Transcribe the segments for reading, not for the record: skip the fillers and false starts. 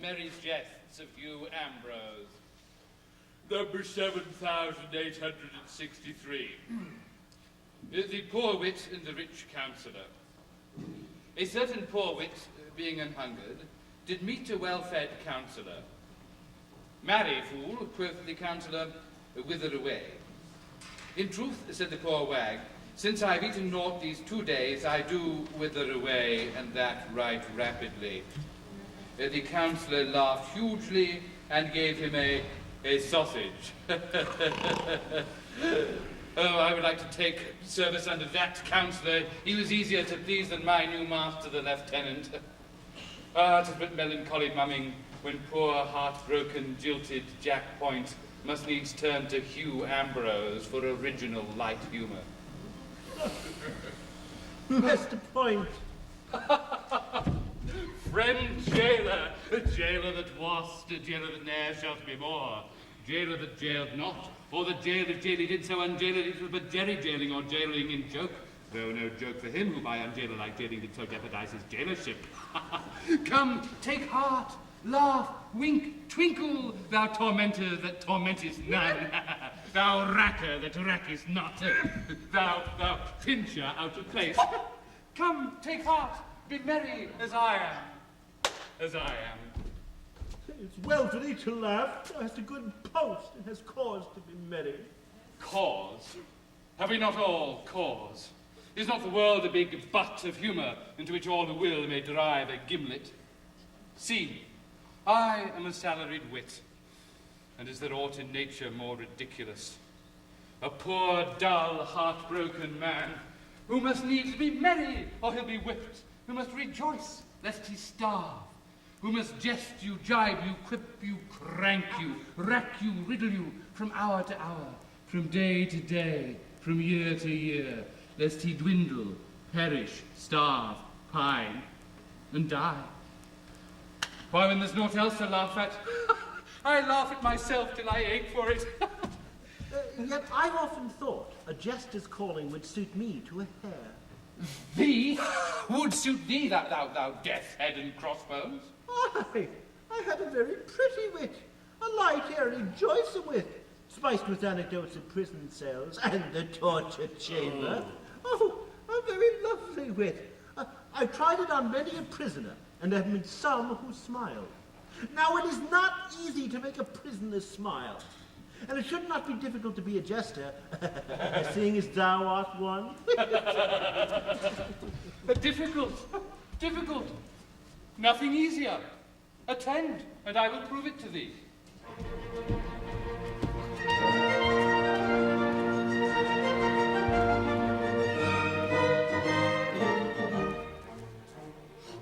merry jests of Hugh Ambrose. Number 7863. The poor wit and the rich counsellor. A certain poor wit, being an hungered, did meet a well-fed counsellor. Marry, fool, quoth the counsellor, whither away? In truth, said the poor wag, since I've eaten naught these 2 days, I do wither away, and that right rapidly. The counsellor laughed hugely and gave him a sausage. Oh, I would like to take service under that counsellor. He was easier to please than my new master, the lieutenant. Ah, 'tis but melancholy mumming when poor, heartbroken, jilted Jack Point must needs turn to Hugh Ambrose for original light humour. Mr. Point. Friend jailer, a jailer that wast, a jailer that ne'er shalt be more, jailer that jailed not, or the jail if jail he did so unjailed it was but jerry jailing or jailing in joke, though no joke for him who by unjailer like jailing did so jeopardize his jailership. Come, take heart, laugh, wink, twinkle, thou tormentor that tormentest none, thou racker that rackest not, thou pincher out of place. Come, take heart, be merry as I am. As I am. It's well for thee to laugh. Thou hast a good post and hast cause to be merry. Cause? Have we not all cause? Is not the world a big butt of humour into which all the will may drive a gimlet? See, I am a salaried wit, and is there aught in nature more ridiculous? A poor, dull, heartbroken man, who must needs be merry, or he'll be whipped, who must rejoice, lest he starve, who must jest you, jibe you, quip you, crank you, rack you, riddle you, from hour to hour, from day to day, from year to year, lest he dwindle, perish, starve, pine, and die. Why, when there's naught else to laugh at, I laugh at myself till I ache for it. Yet I've often thought a jester's calling would suit me to a hair. Thee? Would suit thee, thou death's head and crossbones? I had a very pretty wit, a light, airy, joyous wit, spiced with anecdotes of prison cells and the torture chamber. Oh, a very lovely wit. I tried it on many a prisoner, and there have been some who smiled. Now, it is not easy to make a prisoner smile, and it should not be difficult to be a jester, seeing as thou art one. Difficult. Nothing easier. Attend, and I will prove it to thee.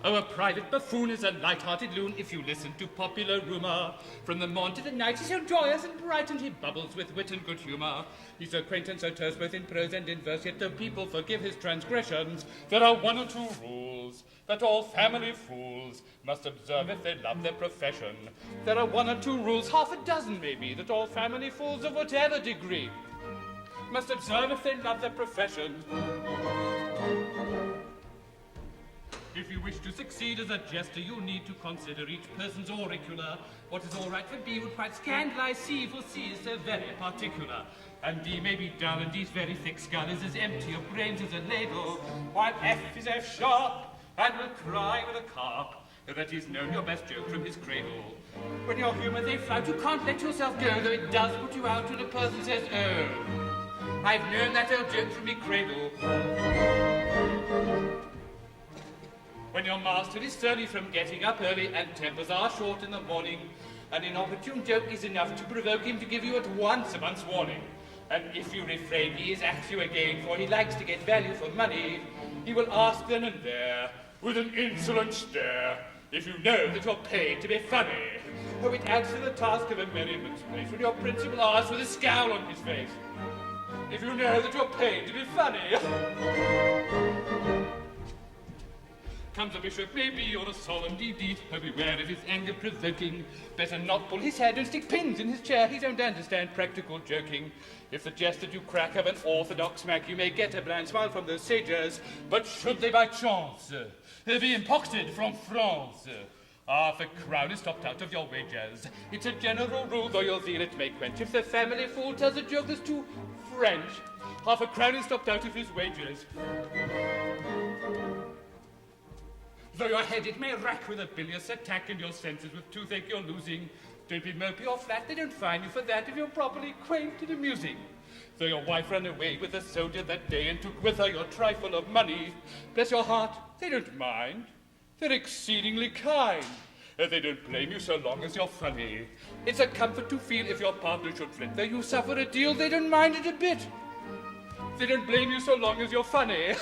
Oh, a private buffoon is a light-hearted loon, if you listen to popular rumour. From the morn to the night he's so joyous and bright, and he bubbles with wit and good humour. He's so quaint and so terse both in prose and in verse, yet though people forgive his transgressions, there are 1 or 2 rules that all family fools must observe if they love their profession. There are 1 or 2 rules, half a dozen maybe, that all family fools of whatever degree must observe if they love their profession. If you wish to succeed as a jester, you need to consider each person's auricular. What is all right for B would quite scandalize C, for C is so very particular. And D may be dull, and D's very thick skull is as empty of brains as a ladle, while F is F sharp, and will cry with a carp that he's known your best joke from his cradle. When your humour they flout, you can't let yourself go, though it does put you out when a person says, oh, I've known that old joke from me cradle. When your master is surly from getting up early and tempers are short in the morning, an inopportune joke is enough to provoke him to give you at once a month's warning. And if you refrain, he is at you again, for he likes to get value for money. He will ask then and there, with an insolent stare, if you know that you're paid to be funny. Oh, it adds to the task of a merriment's place when your principal asks with a scowl on his face, if you know that you're paid to be funny. Comes a bishop, maybe, or a solemn deed, oh, beware of his anger provoking. Better not pull his hair, don't stick pins in his chair, he don't understand practical joking. If the jest that you crack of an orthodox smack, you may get a bland smile from those sages, but should they by chance be imported from France, Half a crown is stopped out of your wages. It's a general rule, though your zeal it may quench. If the family fool tells a joke that's too French, half a crown is stopped out of his wages. Though your head it may rack with a bilious attack and your senses with toothache you're losing, don't be mopey or flat, they don't fine you for that if you're properly quaint and amusing. Though your wife ran away with a soldier that day and took with her your trifle of money, bless your heart, they don't mind. They're exceedingly kind. They don't blame you so long as you're funny. It's a comfort to feel if your partner should flit. Though you suffer a deal, they don't mind it a bit. They don't blame you so long as you're funny.